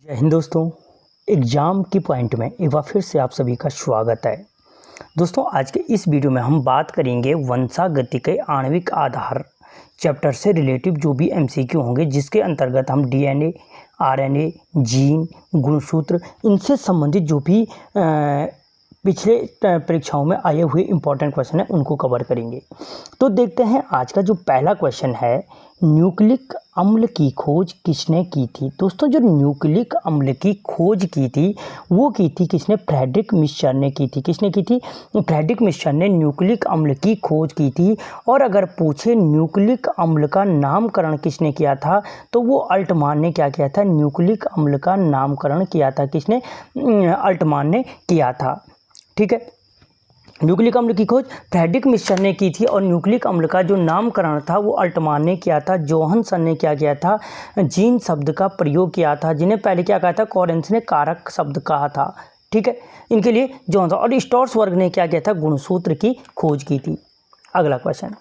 जय हिंद दोस्तों। एग्ज़ाम की पॉइंट में एक बार फिर से आप सभी का स्वागत है। दोस्तों आज के इस वीडियो में हम बात करेंगे वंशागति के आणविक आधार चैप्टर से रिलेटिव जो भी एमसीक्यू होंगे, जिसके अंतर्गत हम डीएनए, आरएनए, जीन, गुणसूत्र, इनसे संबंधित जो भी पिछले परीक्षाओं में आए हुए इम्पोर्टेंट क्वेश्चन है उनको कवर करेंगे। तो देखते हैं आज का जो पहला क्वेश्चन है, न्यूक्लिक अम्ल की खोज किसने की थी। दोस्तों जो न्यूक्लिक अम्ल की खोज की थी वो की थी किसने? फ्रेडरिक मिक्सचर ने की थी। किसने की थी? फ्रेडरिक मिक्सचर ने न्यूक्लिक अम्ल की खोज की थी। और अगर पूछे न्यूक्लिक अम्ल का नामकरण किसने किया था तो वो अल्टमान ने क्या किया था? न्यूक्लिक अम्ल का नामकरण किया था। किसने? अल्टमान ने किया था। ठीक है, न्यूक्लिक अम्ल की खोज फ्रेडरिक मिक्सचर ने की थी और न्यूक्लिक अम्ल का जो नामकरण था वो अल्टमान ने किया था। जोहानसन ने क्या किया था? जीन शब्द का प्रयोग किया था, जिन्हें पहले क्या कहा था? कॉरेंस ने कारक शब्द कहा था। ठीक है, इनके लिए जोहानसन और स्टोर्सबर्ग ने क्या किया था? गुणसूत्र की खोज की थी। अगला क्वेश्चन,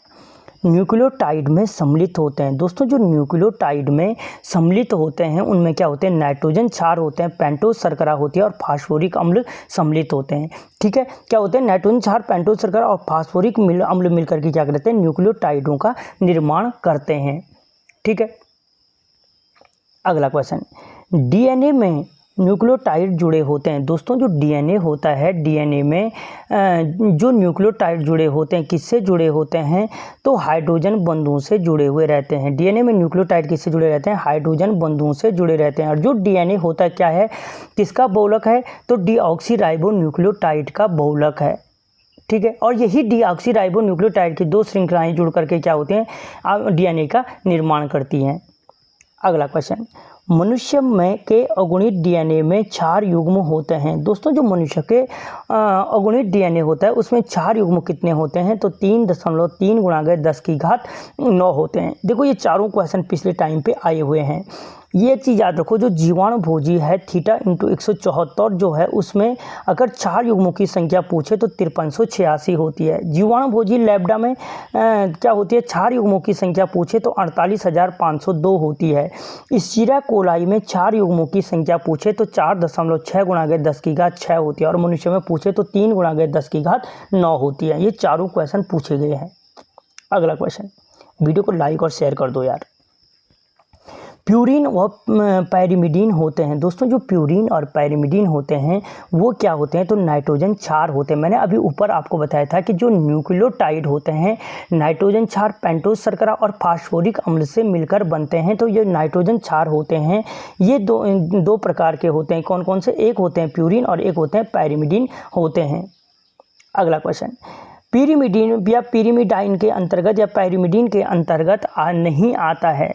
न्यूक्लियोटाइड में सम्मिलित होते हैं। दोस्तों जो न्यूक्लियोटाइड में सम्मिलित होते हैं उनमें क्या होते हैं? नाइट्रोजन क्षार होते हैं, पेंटोज शर्करा होती है और फास्फोरिक अम्ल सम्मिलित होते हैं। ठीक है, क्या होते हैं? नाइट्रोजन क्षार, पेंटोज शर्करा और फास्फोरिक अम्ल मिलकर के क्या करते हैं? न्यूक्लियोटाइडों का निर्माण करते हैं। ठीक है, अगला क्वेश्चन, डीएनए में न्यूक्लियोटाइड जुड़े होते हैं। दोस्तों जो डीएनए होता है, डीएनए में जो न्यूक्लियोटाइड जुड़े होते हैं किससे जुड़े होते हैं? तो हाइड्रोजन बंधुओं से जुड़े हुए रहते हैं। डीएनए में न्यूक्लियोटाइड किससे जुड़े रहते हैं? हाइड्रोजन बंधुओं से जुड़े रहते हैं। और जो डीएनए होता है क्या है? किसका बहुलक है? तो डीऑक्सीराइबो न्यूक्लियोटाइड का बहुलक है। ठीक है, और यही डीऑक्सीराइबो न्यूक्लियोटाइड की दो श्रृंखलाएँ जुड़ करके क्या होते हैं? डीएनए का निर्माण करती हैं। अगला क्वेश्चन, मनुष्य में के अगुणित डीएनए में क्षार युग्म होते हैं। दोस्तों जो मनुष्य के अगुणित डीएनए होता है उसमें क्षार युग्म कितने होते हैं? तो 3.3 × 10⁹ होते हैं। देखो ये चारों क्वेश्चन पिछले टाइम पे आए हुए हैं। ये चीज़ याद रखो, जो जीवाणु भोजी है थीटा × 174 जो है उसमें अगर क्षार युग्मों की संख्या पूछे तो 5386 होती है। जीवाणु भोजी लैम्ब्डा में क्या होती है? क्षार युग्मों की संख्या पूछे तो 48502 होती है। स्टीरा कोलाई में क्षार युग्मों की संख्या पूछे तो 4.6 × 10⁻6 होती है और मनुष्य में पूछे तो 3 × 10⁹ होती है। ये चारों क्वेश्चन पूछे गए हैं। अगला क्वेश्चन, वीडियो को लाइक और शेयर कर दो यार। प्यूरिन व पैरिमिडीन होते हैं। दोस्तों जो प्यूरिन और पैरिमिडीन होते हैं वो क्या होते हैं? तो नाइट्रोजन क्षार होते हैं। मैंने अभी ऊपर आपको बताया था कि जो न्यूक्लियोटाइड होते हैं नाइट्रोजन क्षार, पेंटोज शर्करा और फास्फोरिक अम्ल से मिलकर बनते हैं। तो ये नाइट्रोजन क्षार होते हैं। ये दो प्रकार के होते हैं। कौन कौन से? एक होते हैं प्यूरिन और एक होते हैं पैरिमिडीन होते हैं। अगला क्वेश्चन, पिरिमिडीन या पिरिमिडाइन के अंतर्गत या पैरिमिडीन के अंतर्गत नहीं आता है।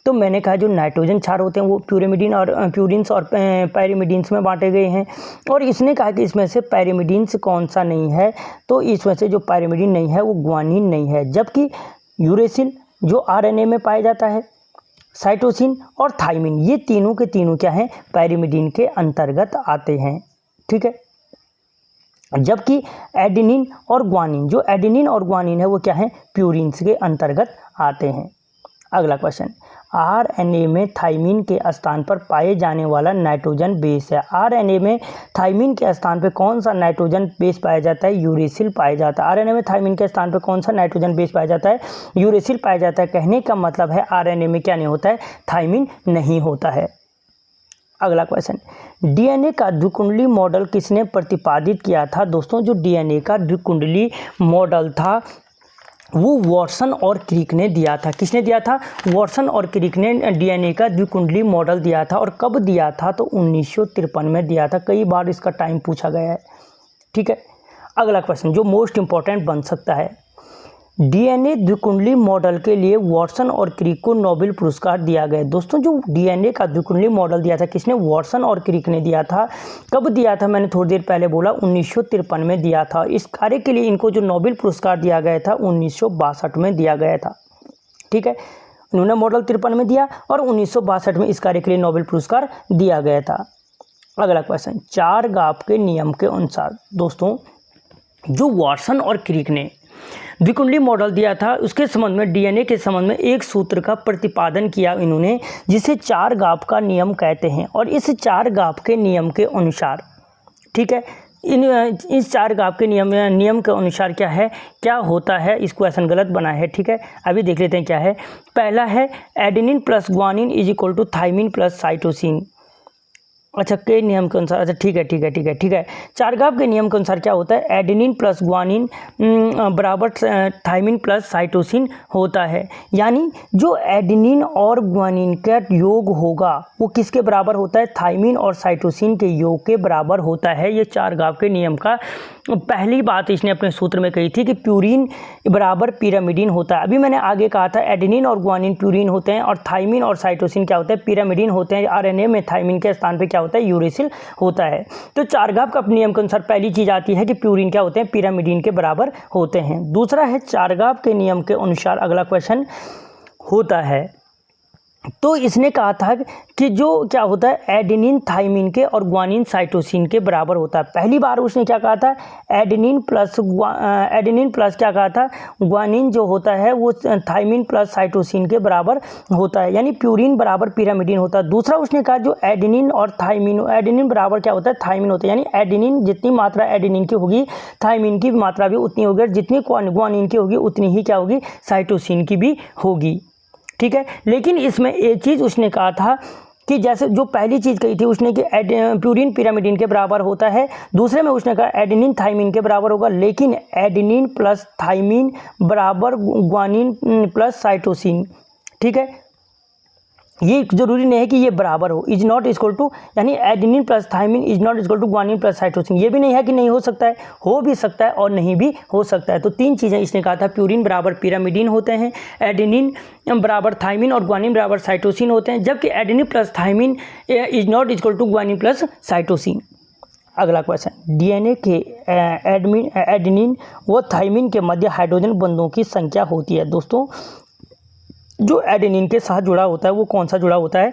तो मैंने कहा जो नाइट्रोजन क्षार होते हैं वो प्यूरिमिडीन और प्यूरिन्स और पैरिमिडीन्स में बांटे गए हैं। और इसने कहा कि इसमें से पैरिमिडीन्स कौन सा नहीं है? तो इसमें से जो पैरिमिडीन नहीं है वो ग्वानिन नहीं है। जबकि यूरेसिल जो आरएनए में पाया जाता है, साइटोसिन और थाइमिन, ये तीनों के तीनों क्या हैं? पैरिमिडीन के अंतर्गत आते हैं। ठीक है, जबकि एडेनिन और ग्वानिन, जो एडेनिन और ग्वानिन है वो क्या है? प्यूरिन्स के अंतर्गत आते हैं। अगला क्वेश्चन, आरएनए में थाइमिन के स्थान पर पाए जाने वाला नाइट्रोजन बेस है। आरएनए में थाइमिन के स्थान पर कौन सा नाइट्रोजन बेस पाया जाता है? यूरेसिल पाया जाता है। आरएनए में थाइमिन के स्थान पर कौन सा नाइट्रोजन बेस पाया जाता है? यूरेसिल पाया जाता है। कहने का मतलब है आरएनए में क्या नहीं होता है? थाइमिन नहीं होता है। अगला क्वेश्चन, डीएनए का द्विकुंडली मॉडल किसने प्रतिपादित किया था? दोस्तों जो डीएनए का द्विकुंडली मॉडल था वो वॉटसन और क्रिक ने दिया था। किसने दिया था? वॉटसन और क्रिक ने डीएनए का द्विकुंडली मॉडल दिया था। और कब दिया था? तो 1953 में दिया था। कई बार इसका टाइम पूछा गया है। ठीक है, अगला क्वेश्चन जो मोस्ट इंपॉर्टेंट बन सकता है, डीएनए द्विकुंडली मॉडल के लिए वॉटसन और क्रिक को नोबेल पुरस्कार दिया गया। दोस्तों जो डीएनए का द्विकुंडली मॉडल दिया था किसने? वॉटसन और क्रिक ने दिया था। कब दिया था? मैंने थोड़ी देर पहले बोला 1953 में दिया था। इस कार्य के लिए इनको जो नोबेल पुरस्कार दिया गया था 1962 में दिया गया था। ठीक है, उन्होंने मॉडल 53 में दिया और 1962 में इस कार्य के लिए नोबेल पुरस्कार दिया गया था। अगला क्वेश्चन, चार गाफ के नियम के अनुसार दोस्तों जो वॉटसन और क्रिक ने द्विकुंडली मॉडल दिया था, उसके संबंध में डीएनए के संबंध में एक सूत्र का प्रतिपादन किया इन्होंने, जिसे चार गाप का नियम कहते हैं। और इस चार गाप के नियम के अनुसार, ठीक है, इस चार गाप के नियम के अनुसार क्या होता है। इस क्वेश्चन गलत बना है, ठीक है, अभी देख लेते हैं क्या है। पहला है adenine plus guanine is equal to thymine plus cytosine. अच्छा, के नियम के अनुसार, अच्छा ठीक है। चार गाप के नियम के अनुसार क्या होता है, एडेनिन प्लस ग्वानिन बराबर थाइमिन प्लस साइटोसिन होता है। यानी जो एडेनिन और ग्वानिन का योग होगा वो किसके बराबर होता है, थाइमिन और साइटोसिन के योग के बराबर होता है। ये चार गाप के नियम का पहली बात इसने अपने सूत्र में कही थी कि प्यूरिन बराबर पिरामिडिन होता है। अभी मैंने आगे कहा था एडेनिन और ग्वानिन प्यूरिन होते हैं और थाइमिन और साइटोसिन क्या होता है, पिरामिडिन होते हैं। आरएनए में थाइमिन के स्थान पे क्या होता है, यूरेसिल होता है। तो चार गाप का नियम के अनुसार पहली चीज आती है कि प्यूरिन क्या होते हैं, पिरामिडिन के बराबर होते हैं। दूसरा है चार गाप के नियम के अनुसार अगला क्वेश्चन होता है, तो इसने कहा था कि जो क्या होता है एडेनिन थाइमिन के और ग्वानिन साइटोसिन के बराबर होता है। पहली बार उसने क्या कहा था, एडेनिन प्लस क्या कहा था, ग्वानिन जो होता है वो थाइमिन प्लस साइटोसिन के बराबर होता है, यानी प्यूरिन बराबर पिरामिडिन होता है। दूसरा उसने कहा जो एडेनिन और थाइमिन, एडेनिन बराबर क्या होता है, थाइमिन होता है, यानी एडेनिन जितनी मात्रा एडेनिन की होगी थाइमिन की मात्रा भी उतनी होगी, और जितनी ग्वानिन की होगी उतनी ही क्या होगी, साइटोसिन की भी होगी, ठीक है। लेकिन इसमें एक चीज़ उसने कहा था कि जैसे जो पहली चीज़ कही थी उसने कि प्यूरिन पिरामिडिन के बराबर होता है, दूसरे में उसने कहा एडेनिन थाइमिन के बराबर होगा, लेकिन एडेनिन प्लस थाइमिन बराबर ग्वानिन प्लस साइटोसिन, ठीक है। ये जरूरी नहीं है कि ये बराबर हो, इज नॉट इक्वल टू, यानी adenine plus thymine is not equal to guanine plus cytosine, ये भी नहीं है कि नहीं हो सकता है, हो भी सकता है और नहीं भी हो सकता है। तो तीन चीज़ें इसने कहा था, प्यूरिन बराबर पिरामिडिन होते हैं, एडेनिन बराबर थाइमिन और ग्वानिन बराबर साइटोसिन होते हैं, जबकि adenine plus thymine is not equal to guanine plus cytosine. अगला क्वेश्चन, डीएनए के एडेनिन व थाइमिन के मध्य हाइड्रोजन बंधों की संख्या होती है। दोस्तों जो एडेनिन के साथ जुड़ा होता है वो कौन सा जुड़ा होता है,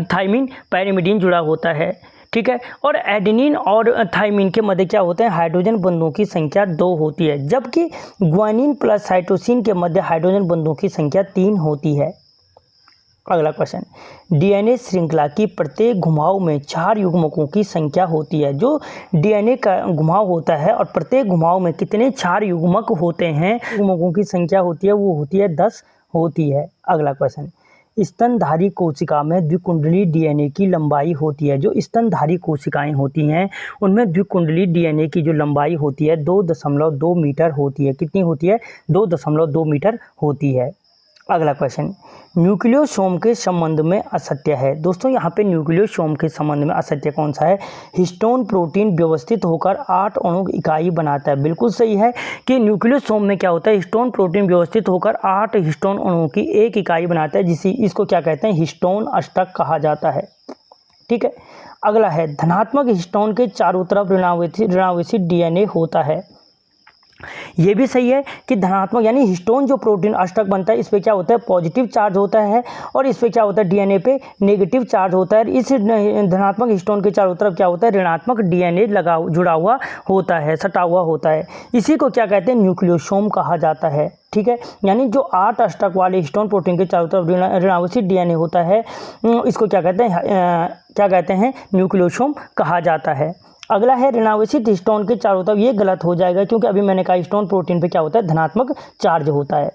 थाइमिन पैरिमिडिन जुड़ा होता है, ठीक है। और एडेनिन और थाइमिन के मध्य क्या होते हैं, हाइड्रोजन बंधों की संख्या 2 होती है, जबकि ग्वानिन प्लस साइटोसिन के मध्य हाइड्रोजन बंधों की संख्या 3 होती है। अगला क्वेश्चन, डीएनए श्रृंखला की प्रत्येक घुमाव में 4 युग्मकों की संख्या होती है। जो डीएनए का घुमाव होता है और प्रत्येक घुमाव में कितने 4 युग्मक होते हैं, युग्मकों की संख्या होती है वो होती है 10 होती है। अगला क्वेश्चन, स्तनधारी कोशिका में द्विकुंडली डीएनए की लंबाई होती है। जो स्तनधारी कोशिकाएं होती हैं उनमें द्विकुंडली डीएनए की जो लंबाई होती है 2.2 मीटर होती है। कितनी होती है, 2.2 मीटर होती है। अगला क्वेश्चन, न्यूक्लियोसोम के संबंध में असत्य है। दोस्तों यहाँ पे न्यूक्लियोसोम के संबंध में असत्य कौन सा है, हिस्टोन प्रोटीन व्यवस्थित होकर 8 अणु इकाई बनाता है। बिल्कुल सही है कि न्यूक्लियोसोम में क्या होता है, हिस्टोन प्रोटीन व्यवस्थित होकर 8 हिस्टोन अणुओं की एक इकाई बनाता है, इसको क्या कहते हैं, हिस्टोन अष्टक कहा जाता है, ठीक है। अगला है, धनात्मक हिस्टोन के चारों तरफ ऋणावेशी डीएनए होता है। ये भी सही है कि धनात्मक यानी हिस्टोन जो प्रोटीन अष्टक बनता है इस पे क्या होता है, पॉजिटिव चार्ज होता है, और इस पे क्या होता है, डीएनए पे नेगेटिव चार्ज होता है। इस धनात्मक हिस्टोन के चारों तरफ क्या होता है, ऋणात्मक डीएनए जुड़ा हुआ होता है, सटा हुआ होता है। इसी को क्या कहते हैं, न्यूक्लियोसोम कहा जाता है, ठीक है। यानी जो 8 अष्टक वाले हिस्टोन प्रोटीन के चारों तरफ ऋणावेशी डीएनए होता है इसको क्या कहते हैं, न्यूक्लियोसोम कहा जाता है। अगला है, ऋणावेशित हिस्टोन के चारों तरफ, ये गलत हो जाएगा क्योंकि अभी मैंने कहा हिस्टोन प्रोटीन पे क्या होता है, धनात्मक चार्ज होता है।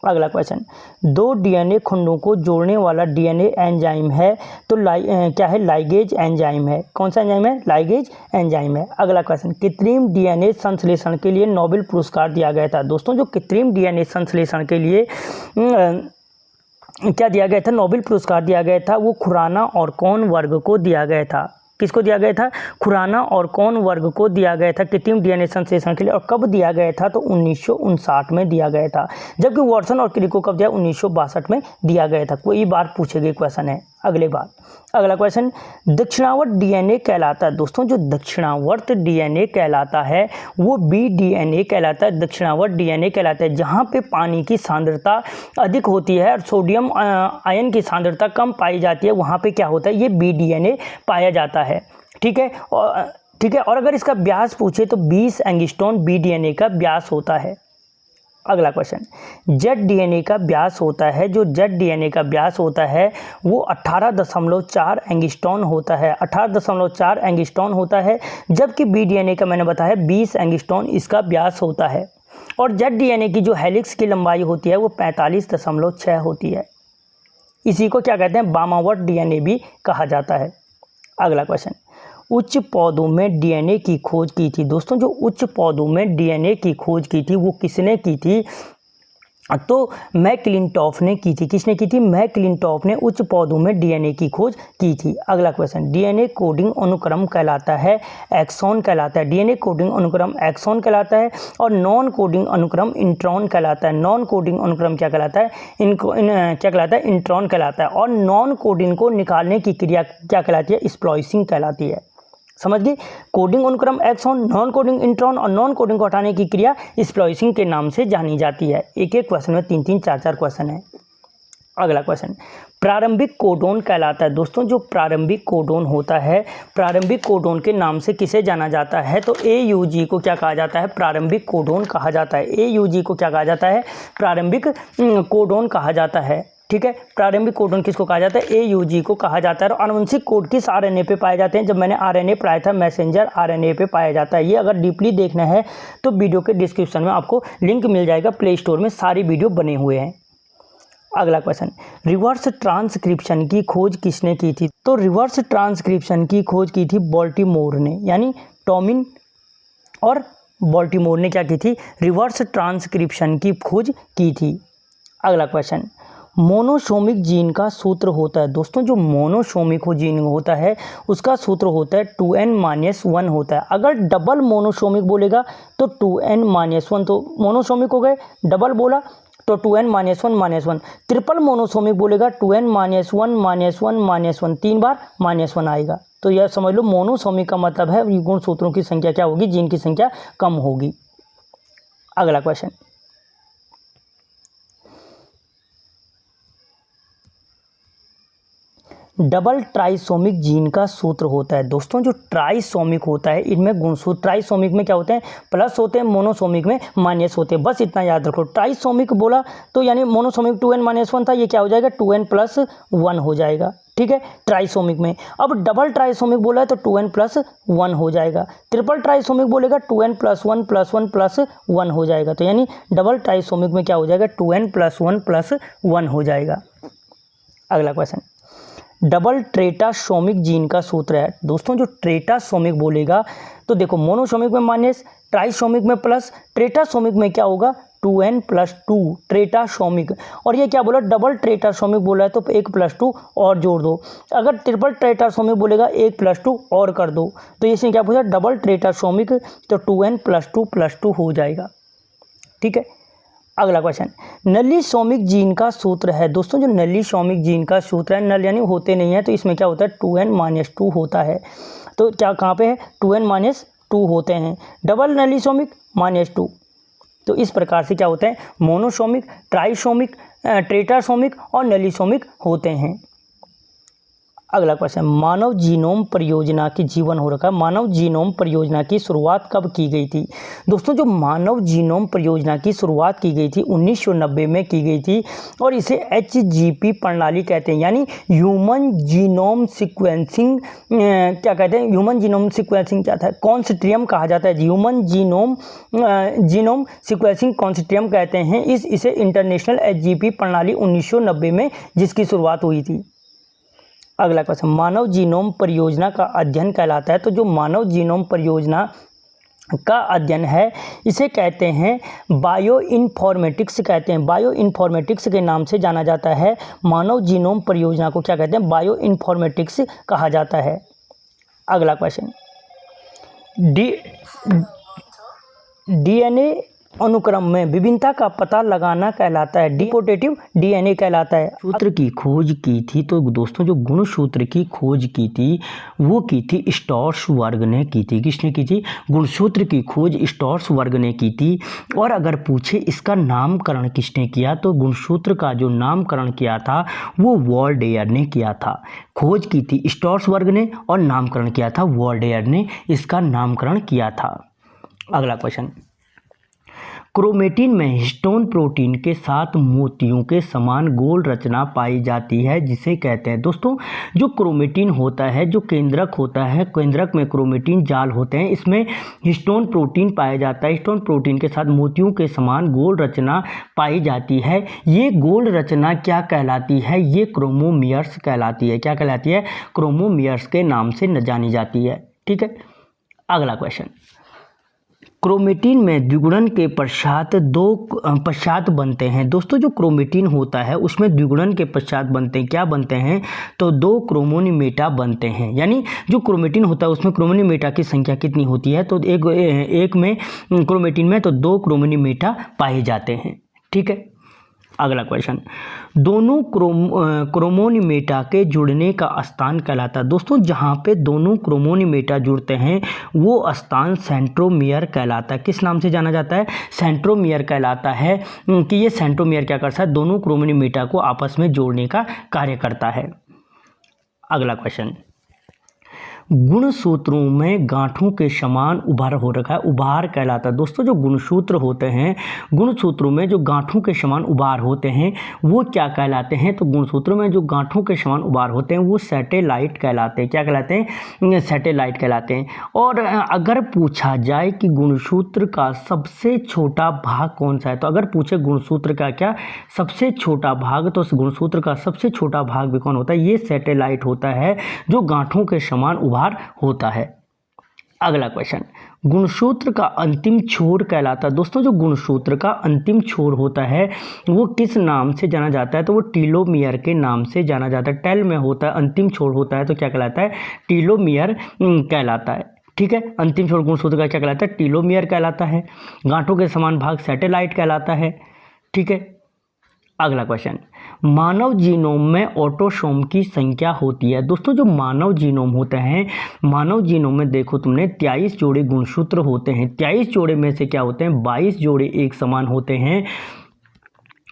अगला क्वेश्चन, 2 डीएनए खंडों को जोड़ने वाला डीएनए एंजाइम है तो क्या है, लाइगेज एंजाइम है। कौन सा एंजाइम है, लाइगेज एंजाइम है। अगला क्वेश्चन, कृत्रिम डीएनए संश्लेषण के लिए नोबेल पुरस्कार दिया गया था। दोस्तों जो कृत्रिम डीएनए संश्लेषण के लिए क्या दिया गया था, नोबेल पुरस्कार दिया गया था, वो खुराना और कौन वर्ग को दिया गया था। किसको दिया गया था, खुराना और कौन वर्ग को दिया गया था कृत्रिम डीएनए संश्लेषण के लिए, और कब दिया गया था, तो 1959 में दिया गया था, जबकि वॉटसन और क्रिक को कब दिया, 1962 में दिया गया था। कोई बार पूछे गए क्वेश्चन है अगले बार। अगला क्वेश्चन, दक्षिणावर्त डीएनए कहलाता है। दोस्तों जो दक्षिणावर्त डीएनए कहलाता है वो बीडीएनए कहलाता है, दक्षिणावर्त डीएनए कहलाता है। जहाँ पे पानी की सांद्रता अधिक होती है और सोडियम आयन की सांद्रता कम पाई जाती है वहाँ पे क्या होता है, ये बीडीएनए पाया जाता है, ठीक है। और अगर इसका व्यास पूछे तो 20 एंगस्ट्रॉम बीडीएनए का व्यास होता है। अगला क्वेश्चन, जेड डीएनए का व्यास होता है, जो जेड डीएनए का व्यास होता है वो 18.4 एंगस्ट्रॉन होता है, 18.4 एंगस्ट्रॉन होता है, जबकि बी डीएनए का मैंने बताया 20 एंगस्ट्रॉन इसका व्यास होता है। और जेड डीएनए की जो हेलिक्स की लंबाई होती है वो 45.6 होती है। इसी को क्या कहते हैं, वामावर्त डीएनए भी कहा जाता है। अगला क्वेश्चन, उच्च पौधों में डीएनए की खोज की थी। दोस्तों जो उच्च पौधों में डीएनए की खोज की थी वो किसने की थी, तो मैकलिंटॉफ ने की थी। किसने की थी, मैकलिंटॉफ ने उच्च पौधों में डीएनए की खोज की थी। अगला क्वेश्चन, डीएनए कोडिंग अनुक्रम कहलाता है, एक्सॉन कहलाता है। डीएनए कोडिंग अनुक्रम एक्सॉन कहलाता है और नॉन कोडिंग अनुक्रम इंट्रॉन कहलाता है। नॉन कोडिंग अनुक्रम क्या कहलाता है, क्या कहलाता है, इंट्रॉन कहलाता है। और नॉन कोडिंग को निकालने की क्रिया क्या कहलाती है, स्प्लाइसिंग कहलाती है। समझ गए, कोडिंग अनुक्रम एक्सॉन, नॉन कोडिंग इंट्रॉन और नॉन कोडिंग को हटाने की क्रिया स्प्लाइसिंग के नाम से जानी जाती है। एक एक क्वेश्चन में 3-3, 4-4 क्वेश्चन है। अगला क्वेश्चन, प्रारंभिक कोडोन कहलाता है। दोस्तों जो प्रारंभिक कोडोन होता है, प्रारंभिक कोडोन के नाम से किसे जाना जाता है, तो AUG को क्या कहा जाता है, प्रारंभिक कोडोन कहा जाता है। AUG को क्या कहा जाता है, प्रारंभिक कोडोन कहा जाता है। ठीक है, प्रारंभिक कोडोन किसको कहा जाता है, AUG को कहा जाता है। और आनुवंशिक कोड किस RNA पे पाए जाते हैं, जब मैंने RNA पढ़ाया था मैसेंजर RNA पे पाया जाता है। ये अगर डीपली देखना है तो वीडियो के डिस्क्रिप्शन में आपको लिंक मिल जाएगा, प्ले स्टोर में सारी वीडियो बने हुए हैं। अगला क्वेश्चन, रिवर्स ट्रांसक्रिप्शन की खोज किसने की थी, तो रिवर्स ट्रांसक्रिप्शन की खोज की थी बाल्टीमोर ने, यानी टॉमिन और बाल्टीमोर ने क्या की थी, रिवर्स ट्रांसक्रिप्शन की खोज की थी। अगला क्वेश्चन, मोनोसोमिक जीन का सूत्र होता है। दोस्तों जो मोनोसोमिक जीन होता है उसका सूत्र होता है 2n-1 होता है। अगर डबल मोनोसोमिक बोलेगा तो 2n-1, तो मोनोसोमिक हो गए, डबल बोला तो 2n-1-1। ट्रिपल मोनोसोमिक बोलेगा 2n-1-1-1, 3 बार -1 आएगा। तो यह समझ लो मोनोसोमिक का मतलब है गुणसूत्रों की संख्या क्या होगी, जीन की संख्या कम होगी। अगला क्वेश्चन, डबल ट्राइसोमिक जीन का सूत्र होता है। दोस्तों जो ट्राइसोमिक होता है इनमें गुणसूत्र, ट्राइसोमिक में क्या होते हैं, प्लस होते हैं, मोनोसोमिक में माइनस होते हैं। बस इतना याद रखो, ट्राइसोमिक बोला तो यानी मोनोसोमिक 2n-1 था, ये क्या हो जाएगा 2n+1 हो जाएगा। ठीक है, ट्राइसोमिक में। अब डबल ट्राइसोमिक बोला है तो 2n+1 हो जाएगा। ट्रिपल ट्राइसोमिक बोलेगा 2n+1+1+1 हो जाएगा। तो यानी डबल ट्राइसोमिक में क्या हो जाएगा 2n+1+1 हो जाएगा। अगला क्वेश्चन, डबल ट्रेटासोमिक जीन का सूत्र है। दोस्तों जो ट्रेटासोमिक बोलेगा तो देखो मोनोसोमिक में माइनस, ट्राइसोमिक में प्लस, ट्रेटासोमिक में क्या होगा 2n+2 ट्रेटासोमिक। और ये क्या बोला, डबल ट्रेटासोमिक बोला है तो 1+2 और जोड़ दो। अगर ट्रिपल ट्रेटासोमिक बोलेगा 1+2 और कर दो। तो इसमें क्या पूछा, डबल ट्रेटासोमिक तो 2n+2+2 हो जाएगा। ठीक है, अगला क्वेश्चन, नलीसोमिक जीन का सूत्र है। दोस्तों जो नलीसोमिक जीन का सूत्र है, नल यानी होते नहीं है, तो इसमें क्या होता है 2n-2 होता है। तो क्या कहाँ पे है 2n-2 होते हैं। डबल नलीसोमिक -2। तो इस प्रकार से क्या होते हैं, मोनोसोमिक, ट्राइसोमिक, ट्रेटासोमिक और नलीसोमिक होते हैं। अगला क्वेश्चन, मानव जीनोम परियोजना की जीवन हो रखा है। मानव जीनोम परियोजना की शुरुआत कब की गई थी। दोस्तों जो मानव जीनोम परियोजना की शुरुआत की गई थी 1990 में की गई थी और इसे HGP प्रणाली कहते हैं, यानी ह्यूमन जीनोम सीक्वेंसिंग क्या कहते हैं, ह्यूमन जीनोम सीक्वेंसिंग क्या था, कॉन्सोर्टियम कहा जाता है। ह्यूमन जीनोम सीक्वेंसिंग कॉन्सोर्टियम कहते हैं इसे इंटरनेशनल HGP प्रणाली 1990 में जिसकी शुरुआत हुई थी। अगला क्वेश्चन, मानव जीनोम परियोजना का अध्ययन कहलाता है। तो जो मानव जीनोम परियोजना का अध्ययन है इसे कहते हैं बायो इन्फॉर्मेटिक्स कहते हैं। बायो इन्फॉर्मेटिक्स के नाम से जाना जाता है। मानव जीनोम परियोजना को क्या कहते हैं, बायो इन्फॉर्मेटिक्स कहा जाता है। अगला क्वेश्चन, डीएनए अनुक्रम में विभिन्नता का पता लगाना कहलाता है, डिपोटेटिव डीएनए कहलाता है। सूत्र की खोज की थी, तो दोस्तों जो गुणसूत्र की खोज की थी वो की थी स्टोर्सबर्ग ने की थी। किसने की थी, गुणसूत्र की खोज स्टोर्सबर्ग ने की थी। और अगर पूछे इसका नामकरण किसने किया, तो गुणसूत्र का जो नामकरण किया था वो वॉल्डेयर ने किया था। खोज की थी स्टोर्सबर्ग ने और नामकरण किया था वॉल्डेयर ने, इसका नामकरण किया था। अगला क्वेश्चन, क्रोमेटिन में हिस्टोन प्रोटीन के साथ मोतियों के समान गोल रचना पाई जाती है जिसे कहते हैं। दोस्तों जो क्रोमेटिन होता है, जो केंद्रक होता है, केंद्रक में क्रोमेटिन जाल होते हैं, इसमें हिस्टोन प्रोटीन पाया जाता है। हिस्टोन प्रोटीन के साथ मोतियों के समान गोल रचना पाई जाती है। ये गोल रचना क्या कहलाती है? ये क्रोमोमियर्स कहलाती है। क्या कहलाती है? क्रोमोमियर्स के नाम से जानी जाती है। ठीक है, अगला क्वेश्चन, क्रोमेटिन में द्विगुणन के पश्चात बनते हैं। दोस्तों जो क्रोमेटिन होता है उसमें द्विगुणन के पश्चात बनते हैं, क्या बनते हैं? तो 2 क्रोमोनिमेटा बनते हैं। यानी जो क्रोमेटिन होता है उसमें क्रोमोनिमेटा की संख्या कितनी होती है? तो एक में क्रोमेटिन में तो 2 क्रोमोनिमेटा पाए जाते हैं। ठीक है, अगला क्वेश्चन, दोनों क्रोमोनिमेटा के जुड़ने का स्थान कहलाता है। दोस्तों जहाँ पे दोनों क्रोमोनिमेटा जुड़ते हैं वो स्थान सेंट्रोमियर कहलाता है। किस नाम से जाना जाता है? सेंट्रोमियर कहलाता है कि ये सेंट्रोमियर क्या करता है? दोनों क्रोमोनिमेटा को आपस में जोड़ने का कार्य करता है। अगला क्वेश्चन, गुणसूत्रों में गांठों के समान उभार हो रखा है, उभार कहलाता है। दोस्तों जो गुणसूत्र होते हैं, गुणसूत्रों में जो गांठों के समान उभार होते हैं वो क्या कहलाते हैं? तो गुणसूत्रों में जो गांठों के समान उभार होते हैं वो सैटेलाइट कहलाते हैं। क्या कहलाते हैं? सैटेलाइट कहलाते हैं। और अगर पूछा जाए कि गुणसूत्र का सबसे छोटा भाग कौन सा है, तो अगर पूछे गुणसूत्र का क्या सबसे छोटा भाग, तो उस गुणसूत्र का सबसे छोटा भाग भी कौन होता है? ये सैटेलाइट होता है जो गांठों के समान होता है। अगला क्वेश्चन, गुणसूत्र का अंतिम छोर कहलाता है। दोस्तों जो गुणसूत्र का अंतिम छोर होता है वो किस नाम से जाना जाता है? तो वो टीलोमियर के नाम से जाना जाता है। टेल में होता है, अंतिम छोर होता है तो क्या कहलाता है? टीलोमियर कहलाता है। ठीक है, अंतिम छोर गुणसूत्र का क्या कहलाता है? टीलोमियर कहलाता है। गांठों के समान भाग सैटेलाइट कहलाता है। ठीक है, अगला क्वेश्चन, मानव जीनोम में ऑटोसोम की संख्या होती है। दोस्तों जो मानव जीनोम होते हैं, मानव जीनोम में देखो तुमने 23 जोड़े गुणसूत्र होते हैं। 23 जोड़े में से क्या होते हैं? 22 जोड़े एक समान होते हैं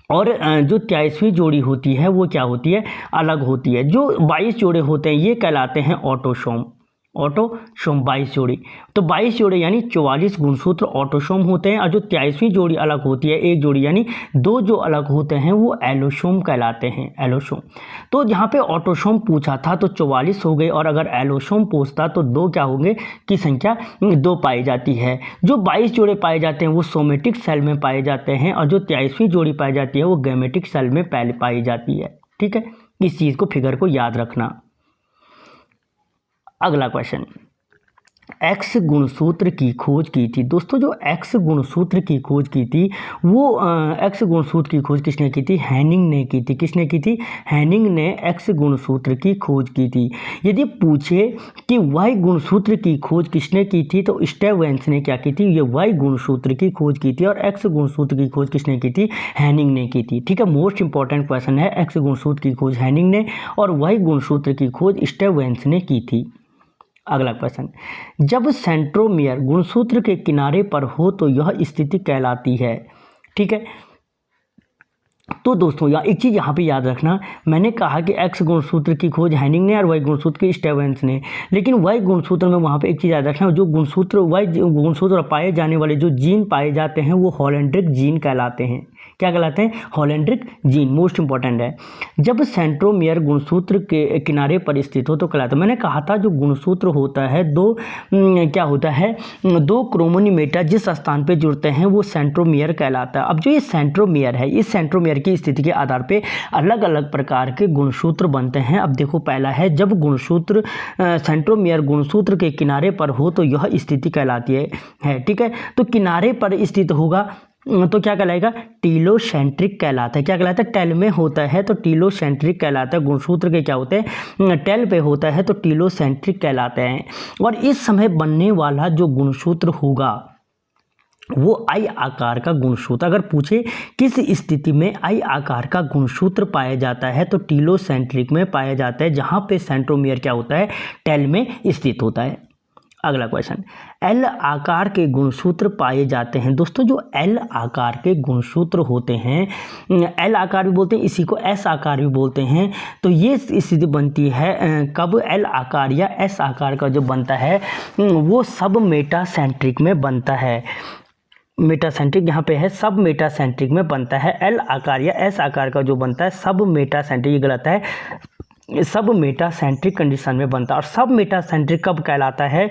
और जो 23वीं जोड़ी होती है वो क्या होती है? अलग होती है। जो 22 जोड़े होते हैं ये कहलाते हैं ऑटोसोम। ऑटोसोम 22 जोड़ी, तो 22 जोड़ी यानी 44 गुणसूत्र ऑटोसोम होते हैं। और जो 23वीं जोड़ी अलग होती है, एक जोड़ी यानी 2 जो अलग होते हैं वो एलोसोम कहलाते हैं। एलोसोम, तो यहाँ पे ऑटोसोम पूछा था तो 44 हो गए, और अगर एलोसोम पूछता तो 2 क्या होंगे की संख्या 2 पाई जाती है। जो 22 जोड़े पाए जाते हैं वो सोमेटिक सेल में पाए जाते हैं और जो 23वीं जोड़ी पाई जाती है वो गैमेटिक सेल में पहले पाई जाती है। ठीक है, इस चीज़ को, फिगर को याद रखना। अगला क्वेश्चन, एक्स गुणसूत्र की खोज की थी। दोस्तों जो एक्स गुणसूत्र की खोज की थी वो एक्स गुणसूत्र की खोज किसने की थी? हैनिंग ने की थी। किसने की थी? हैनिंग ने एक्स गुणसूत्र की खोज की थी। यदि पूछे कि वाई गुणसूत्र की खोज किसने की थी तो स्टेवेंस ने क्या की थी? ये वाई गुणसूत्र की खोज की थी। और एक्स गुणसूत्र की खोज किसने की थी? हैनिंग ने की थी। ठीक है, मोस्ट इंपॉर्टेंट क्वेश्चन है। एक्स गुणसूत्र की खोज हैनिंग ने और वाई गुणसूत्र की खोज स्टेवेंस ने की थी। अगला क्वेश्चन, जब सेंट्रोमियर गुणसूत्र के किनारे पर हो तो यह स्थिति कहलाती है। ठीक है, तो दोस्तों एक चीज़ यहाँ पे याद रखना, मैंने कहा कि एक्स गुणसूत्र की खोज हैनिंग ने और वाई गुणसूत्र की स्टेवेंस ने, लेकिन वाई गुणसूत्र में वहाँ पे एक चीज़ याद रखना, जो गुणसूत्र वाई गुणसूत्र पाए जाने वाले जो जीन पाए जाते हैं वो हॉलैंड्रिक जीन कहलाते हैं। क्या कहलाते हैं? हॉलैंड्रिक जीन, मोस्ट इंपॉर्टेंट है। जब सेंट्रोमियर गुणसूत्र के किनारे पर स्थित हो तो कहलाता है। मैंने कहा था जो गुणसूत्र होता है क्या होता है? 2 क्रोमोनिमेटा जिस स्थान पे जुड़ते हैं वो सेंट्रोमियर कहलाता है। अब जो ये सेंट्रोमियर है, इस सेंट्रोमियर की स्थिति के आधार पे अलग अलग प्रकार के गुणसूत्र बनते हैं। अब देखो, पहला है जब गुणसूत्र सेंट्रोमियर गुणसूत्र के किनारे पर हो तो यह स्थिति कहलाती है। ठीक है, तो किनारे पर स्थित होगा तो क्या कहलाएगा? टीलोसेंट्रिक कहलाता है। क्या कहलाता है? टेल में होता है तो टीलोसेंट्रिक कहलाता है। गुणसूत्र के क्या होते हैं? टेल पे होता है तो टीलोसेंट्रिक कहलाते हैं। और इस समय बनने वाला जो गुणसूत्र होगा वो आई आकार का गुणसूत्र, अगर पूछे किस स्थिति में आई आकार का गुणसूत्र पाया जाता है तो टीलोसेंट्रिक में पाया जाता है, जहाँ पे सेंट्रोमियर क्या होता है? टेल में स्थित होता है। अगला क्वेश्चन, एल आकार के गुणसूत्र पाए जाते हैं। दोस्तों जो एल आकार के गुणसूत्र होते हैं, एल आकार भी बोलते हैं, इसी को एस आकार भी बोलते हैं। तो ये स्थिति बनती है कब? एल आकार या एस आकार का जो बनता है वो सब मेटासेंट्रिक में बनता है। मेटासेंट्रिक यहाँ पे है, सब मेटासेंट्रिक में बनता है। एल आकार या एस आकार का जो बनता है सब मेटासेंट्रिक, ये गलत है, सब मेटासेंट्रिक कंडीशन में बनता है। और सब मेटासेंट्रिक कब कहलाता है,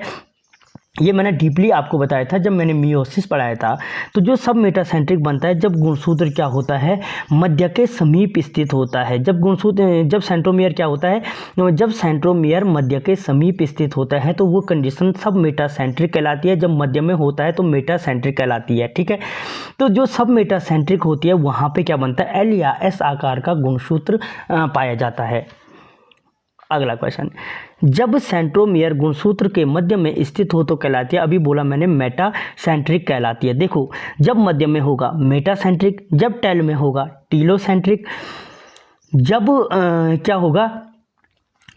ये मैंने डीपली आपको बताया था जब मैंने मियोसिस पढ़ाया था। तो जो सब मेटासेंट्रिक बनता है जब गुणसूत्र क्या होता है, मध्य के समीप स्थित होता है। जब सेंट्रोमियर क्या होता है, जब सेंट्रोमियर मध्य के समीप स्थित होता है तो वो कंडीशन सब मेटासेंट्रिक कहलाती है। जब मध्य में होता है तो मेटासेंट्रिक कहलाती है। ठीक है, तो जो सब मेटासेंट्रिक होती है वहाँ पे क्या बनता है, एल या एस आकार का गुणसूत्र पाया जाता है। अगला क्वेश्चन, जब सेंट्रोमियर गुणसूत्र के मध्य में स्थित हो तो कहलाती है, अभी बोला मैंने मेटासेंट्रिक कहलाती है। देखो, जब मध्य में होगा मेटासेंट्रिक, जब टेल में होगा टीलोसेंट्रिक, जब क्या होगा,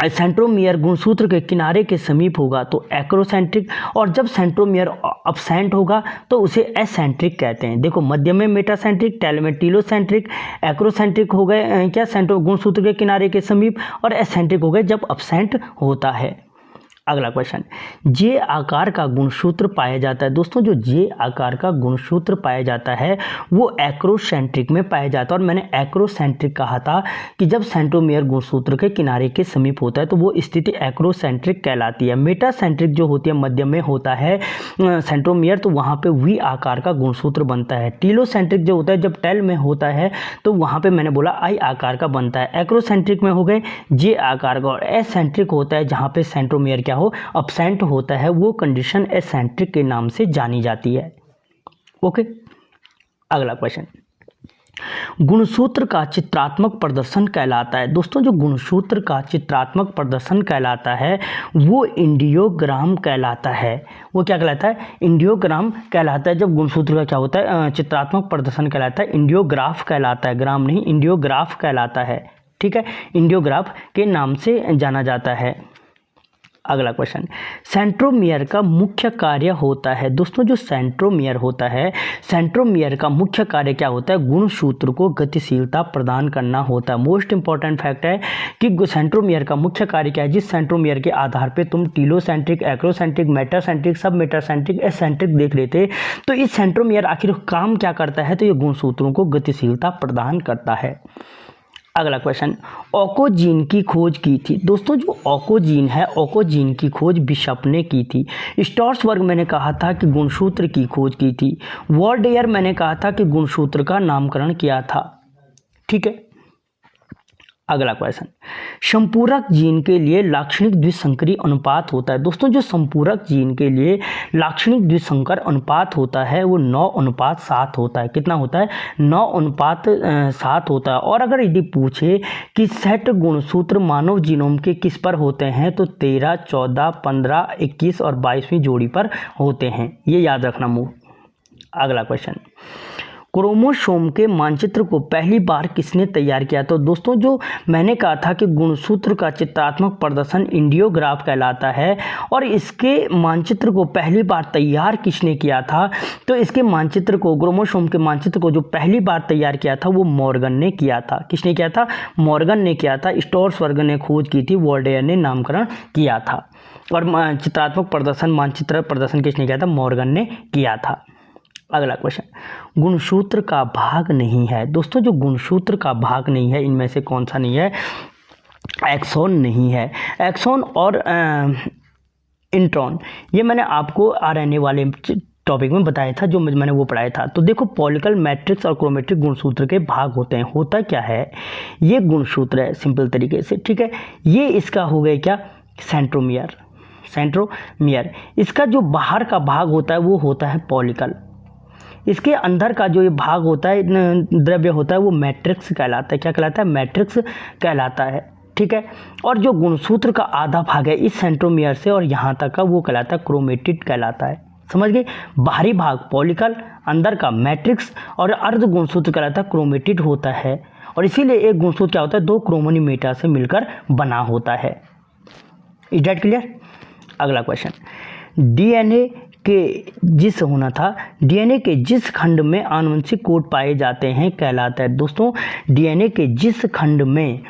सेंट्रोमियर गुणसूत्र के किनारे के समीप होगा तो एक्रोसेंट्रिक, और जब सेंट्रोमियर अब्सेंट होगा तो उसे एसेंट्रिक कहते हैं। देखो, मध्य में मेटासेंट्रिक, टेल में टीलोसेंट्रिक, एक्रोसेंट्रिक हो गए क्या, सेंट्रो गुणसूत्र के किनारे के समीप, और एसेंट्रिक हो गए जब अब्सेंट होता है। अगला क्वेश्चन, जे आकार का गुणसूत्र पाया जाता है। दोस्तों, जो जे आकार का गुणसूत्र पाया जाता है वो एक्रोसेंट्रिक में पाया जाता है। और मैंने एक्रोसेंट्रिक कहा था कि जब सेंट्रोमियर गुणसूत्र के किनारे के समीप होता है तो वो स्थिति एक्रोसेंट्रिक कहलाती है। मेटासेंट्रिक जो होती है मध्य में होता है सेंट्रोमियर, तो वहाँ पे वी आकार का गुणसूत्र बनता है। टीलोसेंट्रिक जो होता है जब टेल में होता है तो वहाँ पे मैंने बोला आई आकार का बनता है। एक्रोसेंट्रिक में हो गए जे आकार का, और एसेंट्रिक होता है जहाँ पे सेंट्रोमियर क्या हो, अब्सेंट होता है, वो कंडीशन एसेंट्रिक के नाम से जानी जाती है। ओके, अगला क्वेश्चन, गुणसूत्र का चित्रात्मक प्रदर्शन कहलाता है। दोस्तों, जो गुणसूत्र का चित्रात्मक प्रदर्शन कहलाता है वो इंडियोग्राम कहलाता है। वो क्या कहलाता है, इंडियोग्राम कहलाता है। जब गुणसूत्र का क्या होता है, चित्रात्मक प्रदर्शन कहलाता है, इंडियोग्राफ कहलाता है, ग्राम नहीं, इंडियोग्राफ कहलाता है। ठीक है, इंडियोग्राफ के नाम से जाना जाता है। अगला क्वेश्चन, सेंट्रोमियर का मुख्य कार्य होता है। दोस्तों, जो सेंट्रोमियर होता है, सेंट्रोमियर का मुख्य कार्य क्या होता है, गुणसूत्र को गतिशीलता प्रदान करना होता है। मोस्ट इंपॉर्टेंट फैक्ट है कि सेंट्रोमियर का मुख्य कार्य क्या है, जिस सेंट्रोमियर के आधार पे तुम टीलोसेंट्रिक, एक्रोसेंट्रिक, मेटासेंट्रिक, सब मेटासेंट्रिक, एसेंट्रिक देख लेते, तो इस सेंट्रोमियर आखिर काम क्या करता है, तो ये गुणसूत्रों को गतिशीलता प्रदान करता है। अगला क्वेश्चन, ओकोजीन की खोज की थी। दोस्तों, जो ओकोजीन है, ओकोजीन की खोज बिशप ने की थी। स्टोर्सबर्ग मैंने कहा था कि गुणसूत्र की खोज की थी। वॉल्डेयर मैंने कहा था कि गुणसूत्र का नामकरण किया था। ठीक है, अगला क्वेश्चन, संपूरक जीन के लिए लाक्षणिक द्विसंकरी अनुपात होता है। दोस्तों, जो संपूरक जीन के लिए लाक्षणिक द्विसंकर अनुपात होता है वो 9:7 होता है। कितना होता है, 9:7 होता है। और अगर यदि पूछे कि सेट गुणसूत्र मानव जीनोम के किस पर होते हैं तो 13, 14, 15, 21 और 22वीं जोड़ी पर होते हैं, ये याद रखना मूव। अगला क्वेश्चन, क्रोमोसोम के मानचित्र को पहली बार किसने तैयार किया। तो दोस्तों, जो मैंने कहा था कि गुणसूत्र का चित्रात्मक प्रदर्शन इंडियोग्राफ कहलाता है, और इसके मानचित्र को पहली बार तैयार किसने किया था, तो इसके मानचित्र को, क्रोमोसोम के मानचित्र को जो पहली बार तैयार किया था वो मॉर्गन ने किया था। किसने किया था, मॉर्गन ने किया था। स्टोर्सबर्ग ने खोज की थी, वॉल्डेयर ने नामकरण किया था। और चित्रात्मक प्रदर्शन, मानचित्र प्रदर्शन किसने किया था, मॉर्गन ने किया था। अगला क्वेश्चन, गुणसूत्र का भाग नहीं है। दोस्तों, जो गुणसूत्र का भाग नहीं है इनमें से कौन सा नहीं है, एक्सॉन नहीं है। एक्सॉन और इंट्रॉन, ये मैंने आपको आरएनए वाले टॉपिक में बताया था, जो मैंने वो पढ़ाया था। तो देखो, पॉलिकल, मैट्रिक्स और क्रोमेटिक गुणसूत्र के भाग होते हैं। होता क्या है, ये गुणसूत्र है सिंपल तरीके से। ठीक है, ये इसका हो गया क्या, सेंट्रोमियर, सेंट्रोमियर। इसका जो बाहर का भाग होता है वो होता है पॉलिकल। इसके अंदर का जो ये भाग होता है, द्रव्य होता है, वो मैट्रिक्स कहलाता है। क्या कहलाता है, मैट्रिक्स कहलाता है। ठीक है, और जो गुणसूत्र का आधा भाग है इस सेंट्रोमियर से और यहाँ तक का, वो कहलाता है क्रोमेटिड कहलाता है। समझ गए, बाहरी भाग पॉलिकल, अंदर का मैट्रिक्स, और अर्ध गुणसूत्र कहलाता है क्रोमेटिड होता है। और इसीलिए एक गुणसूत्र क्या होता है, 2 क्रोमोनीमेटा से मिलकर बना होता है। Is that clear. अगला क्वेश्चन, डीएनए के जिस होना था, डीएनए के जिस खंड में आनुवंशिक कोड पाए जाते हैं कहलाता है। दोस्तों, डीएनए के जिस खंड में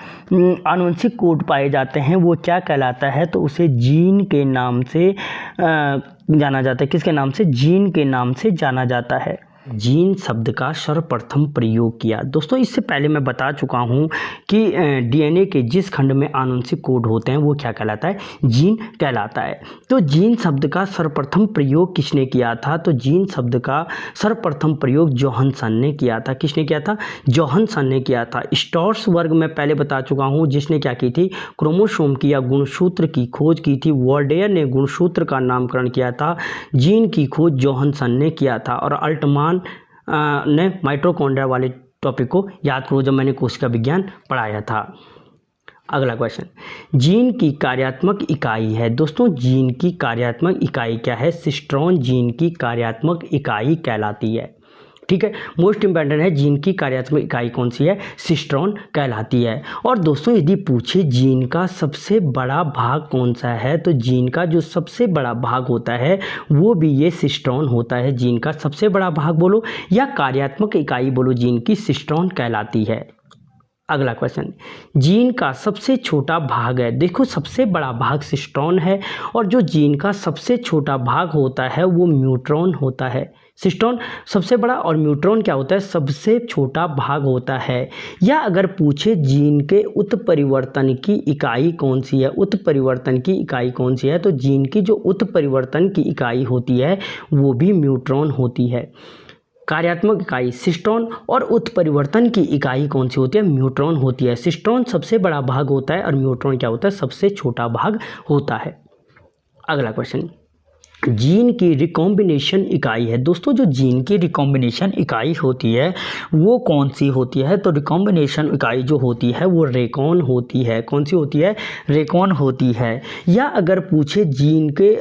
आनुवंशिक कोड पाए जाते हैं वो क्या कहलाता है, तो उसे जीन के नाम से जाना जाता है। किसके नाम से, जीन के नाम से जाना जाता है। जीन शब्द का सर्वप्रथम प्रयोग किया। दोस्तों इससे पहले मैं बता चुका हूँ कि डीएनए के जिस खंड में आनुवंशिक कोड होते हैं वो क्या कहलाता है, जीन कहलाता है। तो जीन शब्द का सर्वप्रथम प्रयोग किसने किया था, तो जीन शब्द का सर्वप्रथम प्रयोग जोहानसन ने किया था। किसने किया था, जोहानसन ने किया था। स्टोर्सबर्ग मैं पहले बता चुका हूँ जिसने क्या की थी, क्रोमोसोम की या गुणसूत्र की खोज की थी। वर्डेयर ने गुणसूत्र का नामकरण किया था। जीन की खोज जोहानसन ने किया था। और अल्टमान ने माइटोकॉन्ड्रिया वाले टॉपिक को याद करो जब मैंने कोशिका विज्ञान पढ़ाया था। अगला क्वेश्चन, जीन की कार्यात्मक इकाई है। दोस्तों जीन की कार्यात्मक इकाई क्या है, सिस्ट्रॉन जीन की कार्यात्मक इकाई कहलाती है। ठीक है, मोस्ट इंपॉर्टेंट है, जीन की कार्यात्मक इकाई कौन सी है, सिस्ट्रॉन कहलाती है। और दोस्तों यदि पूछे जीन का सबसे बड़ा भाग कौन सा है, तो जीन का जो सबसे बड़ा भाग होता है वो भी ये सिस्ट्रॉन होता है। जीन का सबसे बड़ा भाग बोलो या कार्यात्मक इकाई बोलो, जीन की सिस्ट्रॉन कहलाती है। अगला क्वेश्चन, जीन का सबसे छोटा भाग है। देखो सबसे बड़ा भाग सिस्ट्रॉन है और जो जीन का सबसे छोटा भाग होता है वो न्यूट्रॉन होता है। सिस्ट्रॉन सबसे बड़ा और न्यूट्रॉन क्या होता है, सबसे छोटा भाग होता है। या अगर पूछे जीन के उत्परिवर्तन की इकाई कौन सी है, उत्परिवर्तन की इकाई कौन सी है, तो जीन की जो उत्परिवर्तन की इकाई होती है वो भी न्यूट्रॉन होती है। कार्यात्मक इकाई सिस्ट्रॉन और उत्परिवर्तन की इकाई कौन सी होती है, न्यूट्रॉन होती है। सिस्ट्रॉन सबसे बड़ा भाग होता है और न्यूट्रॉन क्या होता है, सबसे छोटा भाग होता है। अगला क्वेश्चन, जीन की रिकॉम्बिनेशन इकाई है। दोस्तों जो जीन की रिकॉम्बिनेशन इकाई होती है वो कौन सी होती है, तो रिकॉम्बिनेशन इकाई जो होती है वो रेकॉन होती है। कौन सी होती है, रेकॉन होती है। या अगर पूछे जीन के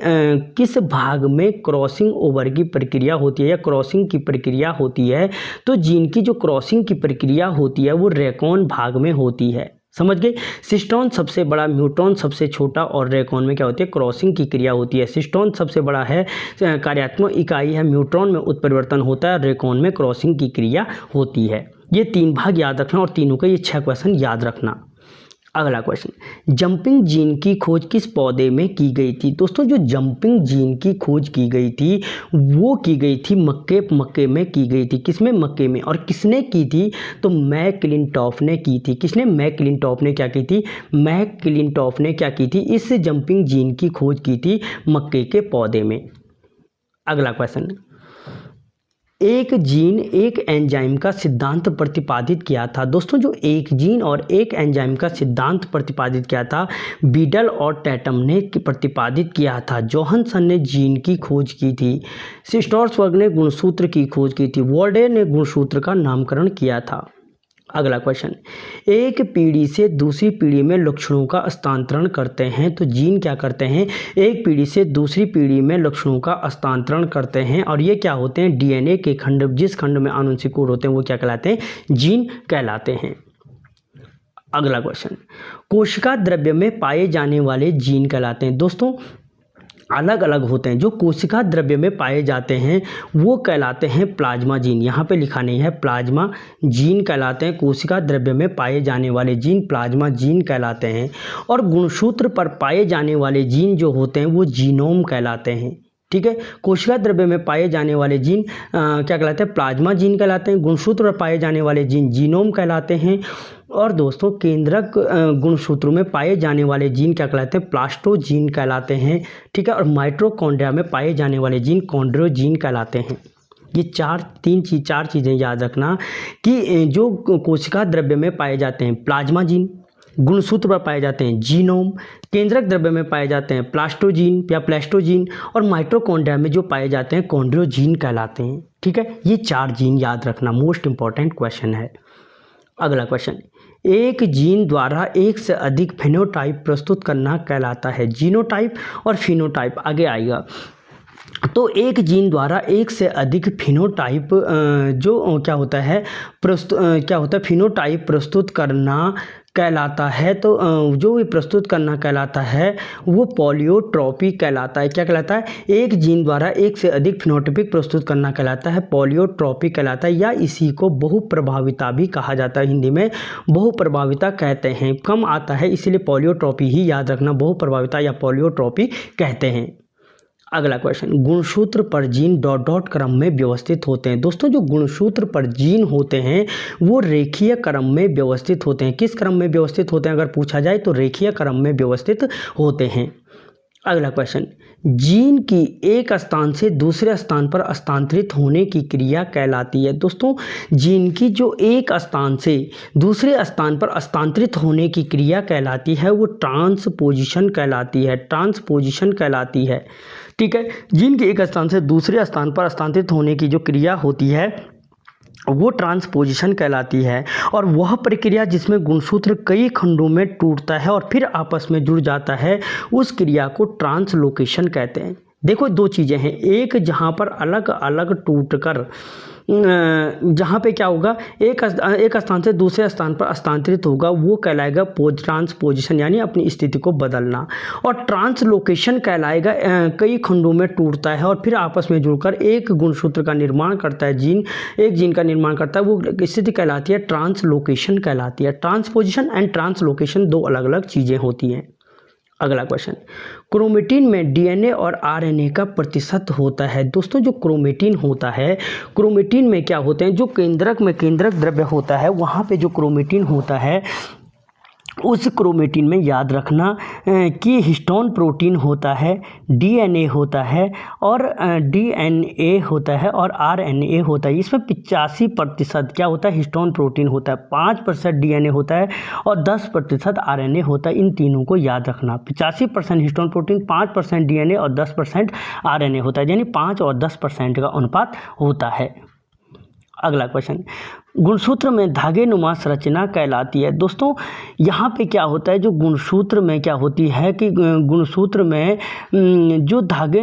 किस भाग में क्रॉसिंग ओवर की प्रक्रिया होती है या क्रॉसिंग की प्रक्रिया होती है, तो जीन की जो क्रॉसिंग की प्रक्रिया होती है वो रेकॉन भाग में होती है। समझ गए, सिस्ट्रॉन सबसे बड़ा, न्यूट्रॉन सबसे छोटा और रेकॉन में क्या होती है, क्रॉसिंग की क्रिया होती है। सिस्ट्रॉन सबसे बड़ा है, कार्यात्मक इकाई है, न्यूट्रॉन में उत्परिवर्तन होता है, रेकॉन में क्रॉसिंग की क्रिया होती है। ये 3 भाग याद रखना और तीनों के ये 6 क्वेश्चन याद रखना। अगला क्वेश्चन, जंपिंग जीन की खोज किस पौधे में की गई थी। दोस्तों जो जंपिंग जीन की खोज की गई थी वो की गई थी मक्के में की गई थी। किसमें, मक्के में। और किसने की थी, तो मैकक्लिंटॉफ ने की थी। किसने, मैकक्लिंटॉफ ने क्या की थी, मैकक्लिंटॉफ ने क्या की थी, इस जंपिंग जीन की खोज की थी मक्के के पौधे में। अगला क्वेश्चन, एक जीन एक एंजाइम का सिद्धांत प्रतिपादित किया था। दोस्तों जो एक जीन और एक एंजाइम का सिद्धांत प्रतिपादित किया था बीडल और टैटम ने प्रतिपादित किया था। जोहानसन ने जीन की खोज की थी। स्टोर्सबर्ग ने गुणसूत्र की खोज की थी। वर्डेयर ने गुणसूत्र का नामकरण किया था। अगला क्वेश्चन, एक पीढ़ी से दूसरी पीढ़ी में लक्षणों का हस्तांतरण करते हैं, तो जीन क्या करते हैं, एक पीढ़ी से दूसरी पीढ़ी में लक्षणों का हस्तांतरण करते हैं। और ये क्या होते हैं, डीएनए के खंड, जिस खंड में आनुवंशिक कोड होते हैं वो क्या कहलाते हैं, जीन कहलाते हैं। अगला क्वेश्चन, कोशिका द्रव्य में पाए जाने वाले जीन कहलाते हैं। दोस्तों अलग अलग होते हैं, जो कोशिका द्रव्य में पाए जाते हैं वो कहलाते हैं प्लाज्मा जीन। यहाँ पे लिखा नहीं है, प्लाज्मा जीन कहलाते हैं। कोशिका द्रव्य में पाए जाने वाले जीन प्लाज्मा जीन कहलाते हैं। और गुणसूत्र पर पाए जाने वाले जीन जो होते हैं वो जीनोम कहलाते हैं। ठीक है, कोशिका द्रव्य में पाए जाने वाले जीन क्या कहलाते हैं, प्लाज्मा जीन कहलाते हैं। गुणसूत्र पर पाए जाने वाले जीन जीनोम कहलाते हैं। और दोस्तों केंद्रक गुणसूत्रों में पाए जाने वाले जीन क्या कहलाते हैं, प्लास्टोजीन कहलाते हैं। ठीक है, और माइटोकॉन्ड्रिया में पाए जाने वाले जीन कॉन्ड्रोजीन कहलाते हैं। ये चार चीज़ें याद रखना कि जो कोशिका द्रव्य में पाए जाते हैं प्लाज्मा जीन, गुणसूत्र पर पाए जाते हैं जीनोम, केंद्रक द्रव्य में पाए जाते हैं प्लास्टोजीन या प्लास्टोजीन, और माइटोकॉन्ड्रिया में जो पाए जाते हैं कॉन्ड्रोजीन कहलाते हैं। ठीक है, ये 4 जीन याद रखना, मोस्ट इंपॉर्टेंट क्वेश्चन है। अगला क्वेश्चन, एक जीन द्वारा एक से अधिक फेनोटाइप प्रस्तुत करना कहलाता है। जीनोटाइप और फिनोटाइप आगे आएगा। तो एक जीन द्वारा एक से अधिक फिनोटाइप जो क्या होता है फिनोटाइप प्रस्तुत करना कहलाता है। तो जो भी प्रस्तुत करना कहलाता है वो पॉलियोट्रॉपी कहलाता है। क्या कहलाता है, एक जीन द्वारा एक से अधिक फिनोटाइप प्रस्तुत करना कहलाता है, पॉलियोट्रॉपी कहलाता है। या इसी को बहुप्रभाविता भी कहा जाता है, हिंदी में बहुप्रभाविता कहते हैं। कम आता है इसलिए पॉलियोट्रॉपी ही याद रखना, बहुप्रभाविता या पॉलियोट्रॉपी कहते हैं। अगला क्वेश्चन, गुणसूत्र पर जीन डॉट डॉट क्रम में व्यवस्थित होते हैं। दोस्तों जो गुणसूत्र पर जीन होते हैं वो रेखीय क्रम में व्यवस्थित होते हैं। किस क्रम में व्यवस्थित होते हैं अगर पूछा जाए तो रेखीय क्रम में व्यवस्थित होते हैं। अगला क्वेश्चन, जीन की एक स्थान से दूसरे स्थान पर हस्तांतरित होने की क्रिया कहलाती है। दोस्तों जीन की जो एक स्थान से दूसरे स्थान पर हस्तांतरित होने की क्रिया कहलाती है वो ट्रांसपोजिशन कहलाती है। ट्रांसपोजिशन कहलाती है, ठीक है। जीन के एक स्थान से दूसरे स्थान पर हस्तांतरित होने की जो क्रिया होती है वो ट्रांसपोजिशन कहलाती है। और वह प्रक्रिया जिसमें गुणसूत्र कई खंडों में टूटता है और फिर आपस में जुड़ जाता है उस क्रिया को ट्रांसलोकेशन कहते हैं। देखो दो चीज़ें हैं, एक जहाँ पर अलग अलग टूटकर जहाँ पे क्या होगा एक स्थान से दूसरे स्थान पर हस्तांतरित होगा वो कहलाएगा ट्रांसपोजिशन यानी अपनी स्थिति को बदलना। और ट्रांसलोकेशन कहलाएगा कई खंडों में टूटता है और फिर आपस में जुड़कर एक गुणसूत्र का निर्माण करता है। एक जीन का निर्माण करता है, वो स्थिति कहलाती है ट्रांसलोकेशन कहलाती है। ट्रांसपोजिशन एंड ट्रांसलोकेशन दो अलग अलग चीज़ें होती हैं। अगला क्वेश्चन, क्रोमेटिन में डीएनए और आरएनए का प्रतिशत होता है। दोस्तों जो क्रोमेटिन होता है, क्रोमेटिन में क्या होते हैं, जो केंद्रक में केंद्रक द्रव्य होता है वहाँ पे जो क्रोमेटिन होता है उस क्रोमेटिन में याद रखना कि हिस्टोन प्रोटीन होता है, डीएनए होता है और डीएनए होता है और आरएनए होता है। इसमें 85% क्या होता है, हिस्टोन प्रोटीन होता है, 5% डीएनए होता है और 10% आरएनए होता है। इन तीनों को याद रखना, 85% हिस्टोन प्रोटीन, 5% डीएनए और 10% आरएनए होता है, यानी 5 और 10% का अनुपात होता है। अगला क्वेश्चन, गुणसूत्र में धागे नुमा संरचना कहलाती है। दोस्तों यहाँ पे क्या होता है, जो गुणसूत्र में क्या होती है कि गुणसूत्र में जो धागे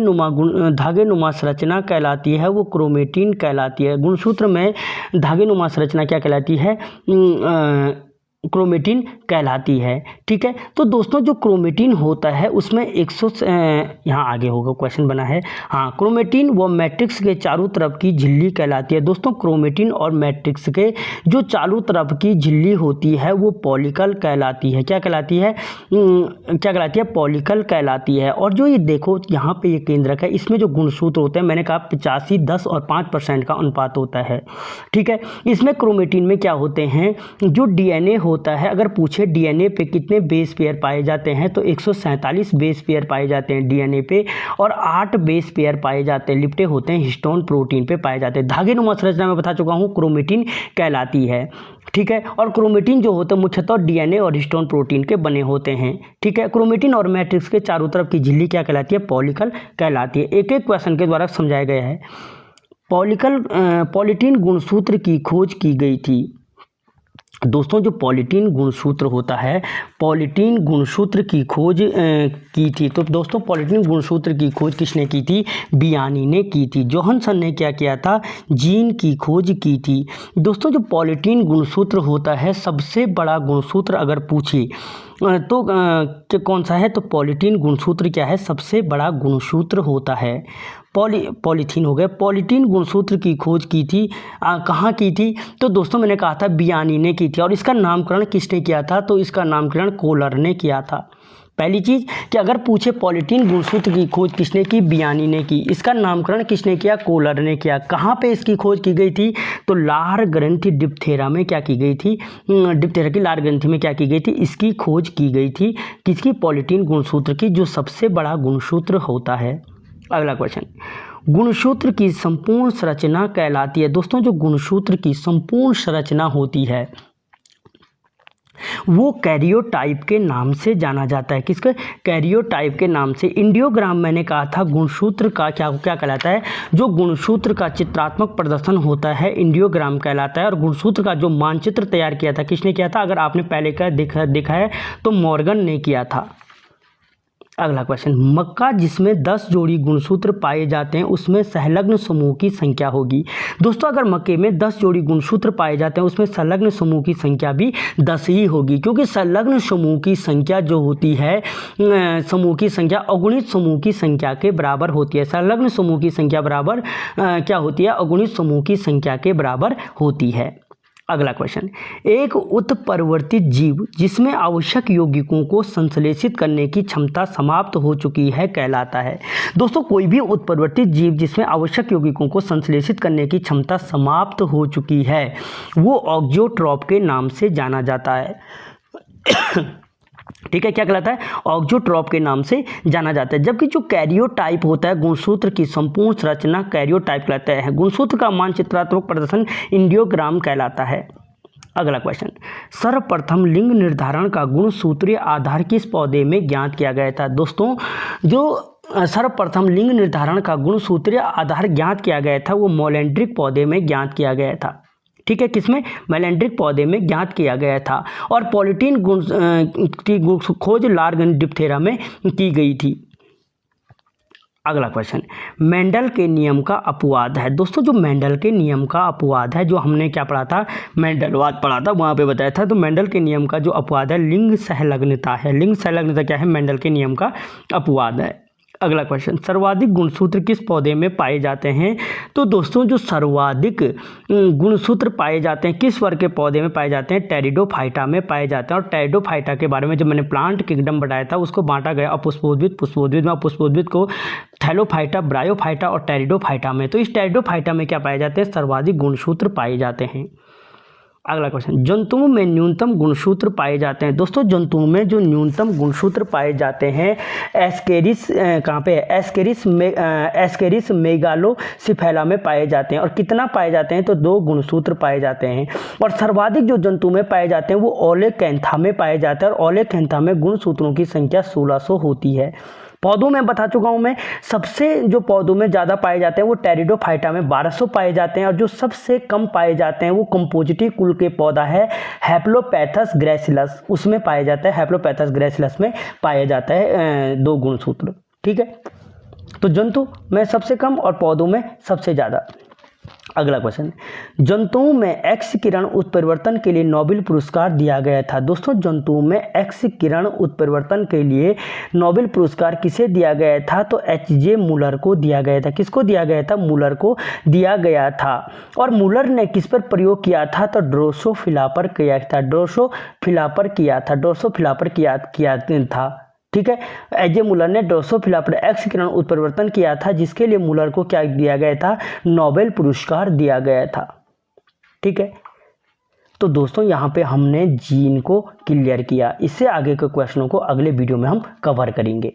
नुमा संरचना कहलाती है वो क्रोमेटिन कहलाती है। गुणसूत्र में धागे नुमा संरचना क्या कहलाती है, क्रोमेटिन कहलाती है, ठीक है। तो दोस्तों जो क्रोमेटिन होता है उसमें यहाँ आगे होगा क्वेश्चन बना है, हाँ, क्रोमेटिन वो मैट्रिक्स के चारों तरफ की झिल्ली कहलाती है। दोस्तों क्रोमेटिन और मैट्रिक्स के जो चारों तरफ की झिल्ली होती है वो पॉलिकल कहलाती है। क्या कहलाती है, पॉलिकल कहलाती है। और जो ये देखो यहाँ पे ये केंद्रक है, इसमें जो गुणसूत्र होते हैं मैंने कहा 85, 10 और 5% का अनुपात होता है, ठीक है। इसमें क्रोमेटिन में क्या होते हैं, जो डीएनए होता है, अगर पूछे डीएनए पे कितने बेस पेयर पाए जाते हैं तो 147 बेस पेयर पाए जाते हैं डीएनए पे और 8 बेस पेयर पाए जाते हैं, लिपटे होते हैं हिस्टोन प्रोटीन पे पाए जाते हैं। धागे नुमा संरचना में बता चुका हूँ क्रोमेटिन कहलाती है, ठीक है। और क्रोमेटिन जो होते हैं मुख्यतः डीएनए और हिस्टोन प्रोटीन के बने होते हैं, ठीक है। क्रोमेटिन और मैट्रिक्स के चारों तरफ की झिल्ली क्या कहलाती है, पॉलिकल कहलाती है। एक एक क्वेश्चन के द्वारा समझाया गया है। पॉलीटीन गुणसूत्र की खोज की गई थी। दोस्तों जो पॉलीटीन गुणसूत्र होता है, पॉलीटीन गुणसूत्र की खोज की थी। तो दोस्तों पॉलीटीन गुणसूत्र की खोज किसने की थी, बियानी ने की थी। जोहानसन ने क्या किया था, जीन की खोज की थी। दोस्तों जो पॉलीटीन गुणसूत्र होता है सबसे बड़ा गुणसूत्र अगर पूछे तो कौन सा है, तो पॉलीटीन गुणसूत्र क्या है, सबसे बड़ा गुणसूत्र होता है। पॉलीथीन हो गया। पॉलीटीन गुणसूत्र की खोज की थी, कहाँ की थी, तो दोस्तों मैंने कहा था बियानी ने की थी। और इसका नामकरण किसने किया था, तो इसका नामकरण कोलर ने किया था। पहली चीज़ कि अगर पूछे पॉलीटीन गुणसूत्र की खोज किसने की, बियानी ने की। इसका नामकरण किसने किया, कोलर ने किया। कहाँ पे इसकी खोज की गई थी, तो लार ग्रंथि डिप्थेरा में क्या की गई थी, डिप्थेरा की लार ग्रंथि में क्या की गई थी, इसकी खोज की गई थी। किसकी, पॉलीटीन गुणसूत्र की, जो सबसे बड़ा गुणसूत्र होता है। अगला क्वेश्चन, गुणसूत्र की संपूर्ण संरचना कहलाती है। दोस्तों जो गुणसूत्र की संपूर्ण संरचना होती है वो कैरियोटाइप के नाम से जाना जाता है। किसके, कैरियोटाइप के नाम से। इंडियोग्राम मैंने कहा था गुणसूत्र का क्या कहलाता है, जो गुणसूत्र का चित्रात्मक प्रदर्शन होता है इंडियोग्राम कहलाता है। और गुणसूत्र का जो मानचित्र तैयार किया था किसने किया था, अगर आपने पहले का देखा है तो मॉर्गन ने किया था। अगला क्वेश्चन, मक्का जिसमें 10 जोड़ी गुणसूत्र पाए जाते हैं उसमें संलग्न समूह की संख्या होगी। दोस्तों अगर मक्के में 10 जोड़ी गुणसूत्र पाए जाते हैं उसमें संलग्न समूह की संख्या भी 10 ही होगी, क्योंकि संलग्न समूह की संख्या जो होती है, समूह की संख्या अगुणित समूह की संख्या के बराबर होती है। संलग्न समूह की संख्या बराबर क्या होती है, अगुणित समूह की संख्या के बराबर होती है। अगला क्वेश्चन, एक उत्परिवर्तित जीव जिसमें आवश्यक यौगिकों को संश्लेषित करने की क्षमता समाप्त हो चुकी है कहलाता है। दोस्तों, कोई भी उत्परिवर्तित जीव जिसमें आवश्यक यौगिकों को संश्लेषित करने की क्षमता समाप्त हो चुकी है वो ऑक्जियोट्रॉप के नाम से जाना जाता है। ठीक है, क्या कहलाता है? ऑक्जियोट्रॉप के नाम से जाना जाता है। जबकि जो कैरियोटाइप होता है, गुणसूत्र की संपूर्ण संरचना कैरियोटाइप कहलाता है। गुणसूत्र का मानचित्रात्मक प्रदर्शन इंडियोग्राम कहलाता है। अगला क्वेश्चन, सर्वप्रथम लिंग निर्धारण का गुणसूत्रीय आधार किस पौधे में ज्ञात किया गया था? दोस्तों, जो सर्वप्रथम लिंग निर्धारण का गुणसूत्रीय आधार ज्ञात किया गया था वो मोलैंड्रिक पौधे में ज्ञात किया गया था। ठीक है, किसमें? मैलेंड्रिक पौधे में ज्ञात किया गया था। और पॉलिटीन गुण की खोज लार्गन डिप्थेरा में की गई थी। अगला क्वेश्चन, मेंडल के नियम का अपवाद है। दोस्तों, जो मेंडल के नियम का अपवाद है, जो हमने क्या पढ़ा था, मेंडलवाद पढ़ा था, वहाँ पे बताया था। तो मेंडल के नियम का जो अपवाद है लिंग सहलग्नता है। लिंग सहलग्नता क्या है? मेंडल के नियम का अपवाद है। अगला क्वेश्चन, सर्वाधिक गुणसूत्र किस पौधे में पाए जाते हैं? तो दोस्तों, जो सर्वाधिक गुणसूत्र पाए जाते हैं किस वर्ग के पौधे में पाए जाते हैं? टेरिडोफाइटा में पाए जाते हैं। और टेरिडोफाइटा के बारे में जब मैंने प्लांट किंगडम बताया था उसको बांटा गया अपुष्पोद्भिद, पुष्पोद्भिद में। अपुष्पोद्भिद को थैलोफाइटा, ब्रायोफाइटा और टेरिडोफाइटा में। तो इस टेरिडोफाइटा में क्या पाए जाते हैं? सर्वाधिक गुणसूत्र पाए जाते हैं। अगला क्वेश्चन, जंतुओं में न्यूनतम गुणसूत्र पाए जाते हैं। दोस्तों, जंतुओं में जो न्यूनतम गुणसूत्र पाए जाते हैं एस्केरिस कहाँ पे है? एस्केरिस मेगालोसिफेला में पाए जाते हैं। और कितना पाए जाते हैं? तो 2 गुणसूत्र पाए जाते हैं। और सर्वाधिक जो जंतु में पाए जाते हैं वो ओलेकैंथा में पाए जाते हैं। और ओलेकैंथा में गुणसूत्रों की संख्या 1600 होती है। पौधों में बता चुका हूं मैं, सबसे जो पौधों में ज़्यादा पाए जाते हैं वो टेरिडोफाइटा में 1200 पाए जाते हैं। और जो सबसे कम पाए जाते हैं वो कंपोजिटी कुल के पौधा है हैप्लोपैथस ग्रैसिलस, उसमें पाए जाता है। हैप्लोपैथस ग्रैसिलस में पाया जाता है 2 गुणसूत्र। ठीक है, तो जंतु में सबसे कम और पौधों में सबसे ज़्यादा। अगला क्वेश्चन, जंतुओं में एक्स किरण उत्परिवर्तन के लिए नोबेल पुरस्कार दिया गया था। दोस्तों, जंतुओं में एक्स किरण उत्परिवर्तन के लिए नोबेल पुरस्कार किसे दिया गया था? तो एच.जे. मूलर को दिया गया था। किसको दिया गया था? मूलर को दिया गया था। और मूलर ने किस पर प्रयोग किया था? तो ड्रोसोफिला पर किया था। ड्रोसोफिला पर किया था। ड्रोसोफिला पर किया था। ठीक है, एच.जे. मूलर ने ड्रोसोफिला पर एक्स किरण उत्परिवर्तन किया था, जिसके लिए मूलर को क्या दिया गया था? नोबेल पुरस्कार दिया गया था। ठीक है, तो दोस्तों यहाँ पे हमने जीन को क्लियर किया। इससे आगे के क्वेश्चनों को अगले वीडियो में हम कवर करेंगे।